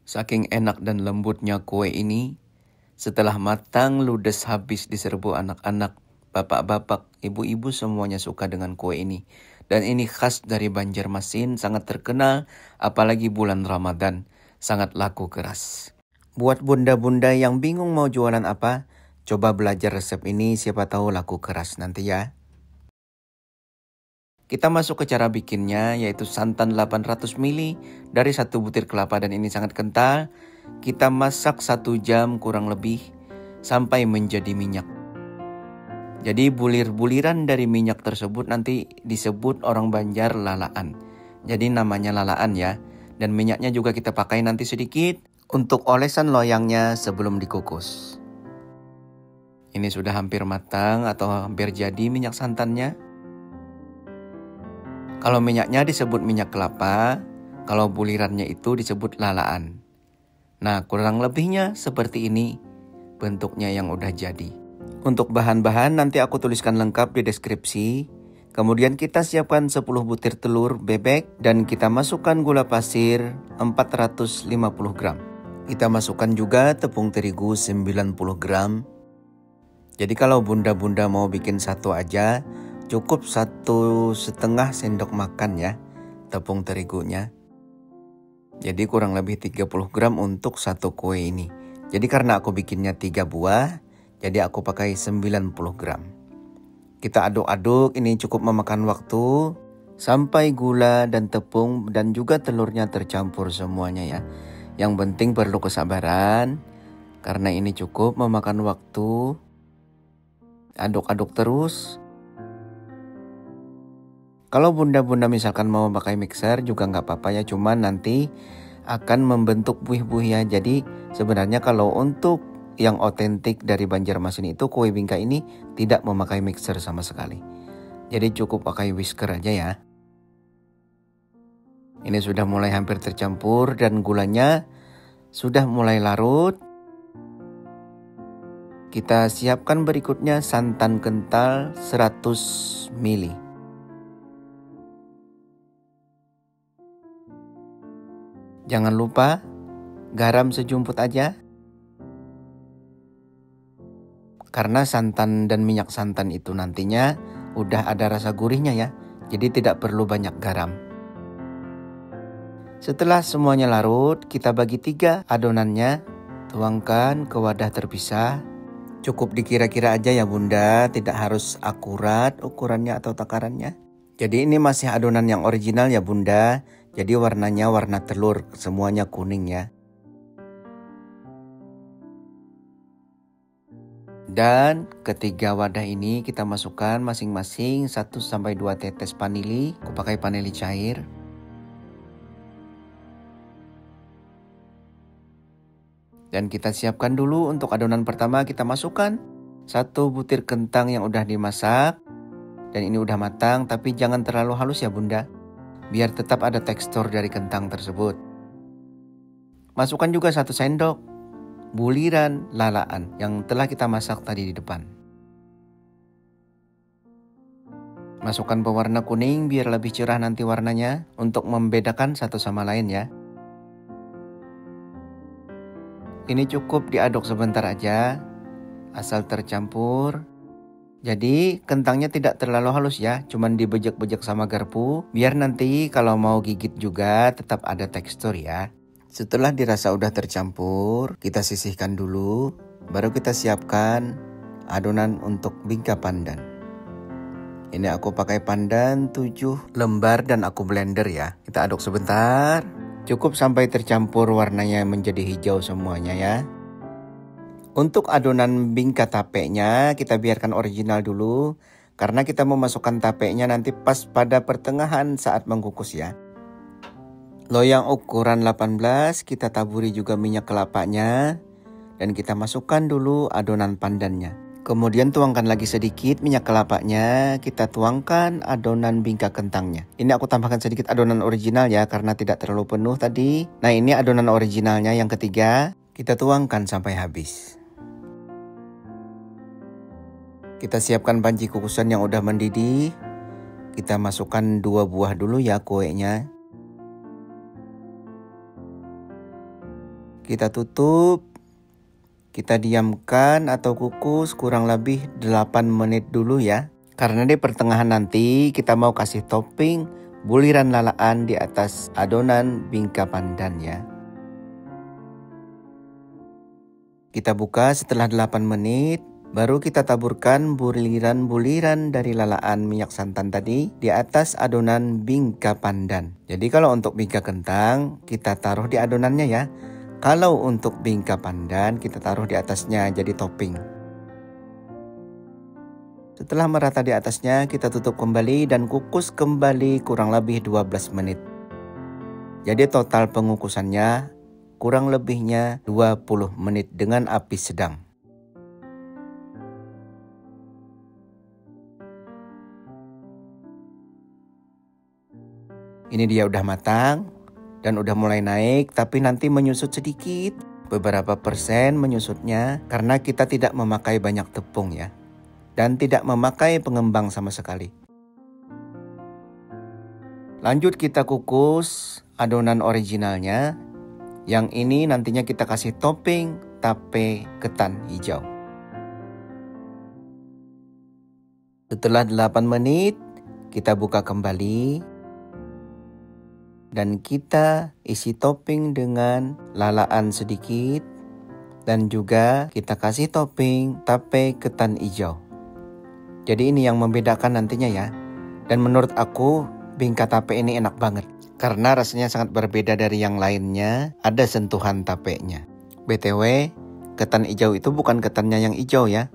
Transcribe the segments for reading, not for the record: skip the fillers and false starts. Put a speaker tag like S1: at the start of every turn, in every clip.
S1: Saking enak dan lembutnya kue ini, setelah matang ludes habis diserbu anak-anak, bapak-bapak, ibu-ibu semuanya suka dengan kue ini. Dan ini khas dari Banjarmasin, sangat terkenal, apalagi bulan Ramadan, sangat laku keras. Buat bunda-bunda yang bingung mau jualan apa, coba belajar resep ini, siapa tahu laku keras nanti ya. Kita masuk ke cara bikinnya, yaitu santan 800 ml dari 1 butir kelapa dan ini sangat kental. Kita masak 1 jam kurang lebih sampai menjadi minyak. Jadi bulir-buliran dari minyak tersebut nanti disebut orang Banjar lalaan. Jadi namanya lalaan ya. Dan minyaknya juga kita pakai nanti sedikit untuk olesan loyangnya sebelum dikukus. Ini sudah hampir matang atau hampir jadi minyak santannya. Kalau minyaknya disebut minyak kelapa, kalau bulirannya itu disebut lalaan. Nah, kurang lebihnya seperti ini bentuknya yang udah jadi. Untuk bahan-bahan nanti aku tuliskan lengkap di deskripsi. Kemudian kita siapkan 10 butir telur bebek dan kita masukkan gula pasir 450 gram. Kita masukkan juga tepung terigu 90 gram. Jadi kalau bunda-bunda mau bikin satu aja, cukup 1,5 sendok makan ya tepung terigunya. Jadi kurang lebih 30 gram untuk satu kue ini. Jadi karena aku bikinnya 3 buah, jadi aku pakai 90 gram. Kita aduk-aduk, ini cukup memakan waktu sampai gula dan tepung dan juga telurnya tercampur semuanya ya. Yang penting perlu kesabaran karena ini cukup memakan waktu. Aduk-aduk terus. Kalau bunda-bunda misalkan mau pakai mixer juga nggak apa-apa ya, cuman nanti akan membentuk buih-buih ya. Jadi sebenarnya kalau untuk yang otentik dari Banjarmasin itu kue bingka ini tidak memakai mixer sama sekali. Jadi cukup pakai whisker aja ya. Ini sudah mulai hampir tercampur dan gulanya sudah mulai larut. Kita siapkan berikutnya santan kental 100 ml. Jangan lupa garam sejumput aja. Karena santan dan minyak santan itu nantinya udah ada rasa gurihnya ya. Jadi tidak perlu banyak garam. Setelah semuanya larut, kita bagi 3 adonannya. Tuangkan ke wadah terpisah. Cukup dikira-kira aja ya bunda, tidak harus akurat ukurannya atau takarannya. Jadi ini masih adonan yang original ya bunda. Jadi warnanya warna telur, semuanya kuning ya. Dan ketiga wadah ini kita masukkan masing-masing 1-2 tetes vanili. Aku pakai vanili cair. Dan kita siapkan dulu untuk adonan pertama, kita masukkan 1 butir kentang yang udah dimasak. Dan ini udah matang, tapi jangan terlalu halus ya bunda. Biar tetap ada tekstur dari kentang tersebut. Masukkan juga 1 sendok buliran lalaan yang telah kita masak tadi di depan. Masukkan pewarna kuning biar lebih cerah nanti warnanya untuk membedakan satu sama lain ya. Ini cukup diaduk sebentar aja, asal tercampur. Jadi kentangnya tidak terlalu halus ya, cuman dibejek-bejek sama garpu. Biar nanti kalau mau gigit juga tetap ada tekstur ya. Setelah dirasa udah tercampur, kita sisihkan dulu. Baru kita siapkan adonan untuk bingka pandan. Ini aku pakai pandan 7 lembar dan aku blender ya. Kita aduk sebentar. Cukup sampai tercampur warnanya menjadi hijau semuanya ya. Untuk adonan bingka tapenya kita biarkan original dulu. Karena kita mau masukkan tapenya nanti pas pada pertengahan saat mengukus ya. Loyang ukuran 18 kita taburi juga minyak kelapanya. Dan kita masukkan dulu adonan pandannya. Kemudian tuangkan lagi sedikit minyak kelapanya. Kita tuangkan adonan bingka kentangnya. Ini aku tambahkan sedikit adonan original ya. Karena tidak terlalu penuh tadi. Nah ini adonan originalnya yang ketiga. Kita tuangkan sampai habis. Kita siapkan panci kukusan yang udah mendidih. Kita masukkan 2 buah dulu ya kuenya. Kita tutup. Kita diamkan atau kukus kurang lebih 8 menit dulu ya. Karena di pertengahan nanti kita mau kasih topping buliran lalaan di atas adonan bingka pandan ya. Kita buka setelah 8 menit. Baru kita taburkan buliran-buliran dari lalaan minyak santan tadi di atas adonan bingka pandan. Jadi kalau untuk bingka kentang kita taruh di adonannya ya. Kalau untuk bingka pandan kita taruh di atasnya jadi topping. Setelah merata di atasnya kita tutup kembali dan kukus kembali kurang lebih 12 menit. Jadi total pengukusannya kurang lebihnya 20 menit dengan api sedang. Ini dia udah matang dan udah mulai naik, tapi nanti menyusut sedikit. Beberapa persen menyusutnya karena kita tidak memakai banyak tepung ya. Dan tidak memakai pengembang sama sekali. Lanjut kita kukus adonan originalnya. Yang ini nantinya kita kasih topping tape ketan hijau. Setelah 8 menit kita buka kembali. Dan kita isi topping dengan lalaan sedikit. Dan juga kita kasih topping tape ketan hijau. Jadi ini yang membedakan nantinya ya. Dan menurut aku bingka tape ini enak banget. Karena rasanya sangat berbeda dari yang lainnya. Ada sentuhan tapenya. BTW ketan hijau itu bukan ketannya yang hijau ya.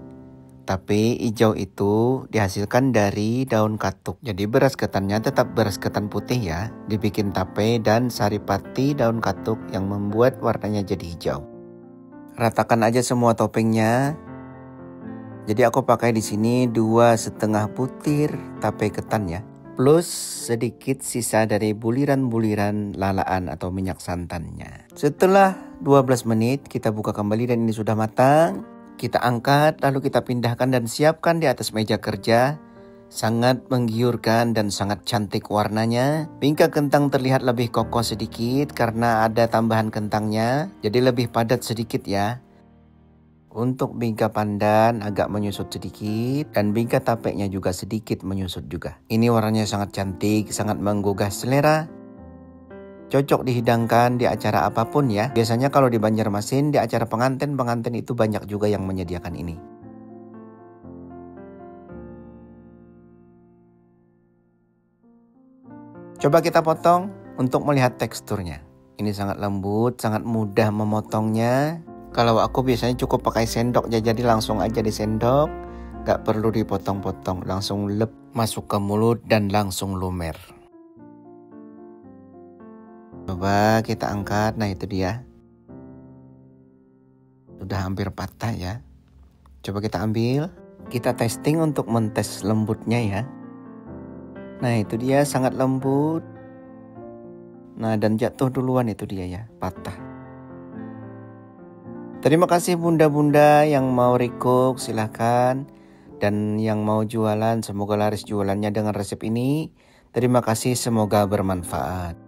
S1: Tapi hijau itu dihasilkan dari daun katuk. Jadi beras ketannya tetap beras ketan putih ya. Dibikin tape dan saripati daun katuk yang membuat warnanya jadi hijau. Ratakan aja semua toppingnya. Jadi aku pakai di sini 2,5 butir tape ketan ya. Plus sedikit sisa dari buliran-buliran lalaan atau minyak santannya. Setelah 12 menit kita buka kembali dan ini sudah matang. Kita angkat lalu kita pindahkan dan siapkan di atas meja kerja. Sangat menggiurkan dan sangat cantik warnanya. Bingka kentang terlihat lebih kokoh sedikit karena ada tambahan kentangnya. Jadi lebih padat sedikit ya. Untuk bingka pandan agak menyusut sedikit dan bingka tapenya juga sedikit menyusut juga. Ini warnanya sangat cantik, sangat menggugah selera. Cocok dihidangkan di acara apapun ya. Biasanya kalau di Banjarmasin di acara pengantin itu banyak juga yang menyediakan ini. Coba kita potong untuk melihat teksturnya. Ini sangat lembut, sangat mudah memotongnya. Kalau aku biasanya cukup pakai sendok jadi langsung aja disendok. Gak perlu dipotong-potong, langsung lep masuk ke mulut dan langsung lumer. Coba kita angkat, nah itu dia. Sudah hampir patah ya. Coba kita ambil, kita testing untuk mentes lembutnya ya. Nah itu dia sangat lembut. Nah dan jatuh duluan itu dia ya, patah. Terima kasih bunda-bunda yang mau recook silahkan. Dan yang mau jualan semoga laris jualannya dengan resep ini. Terima kasih, semoga bermanfaat.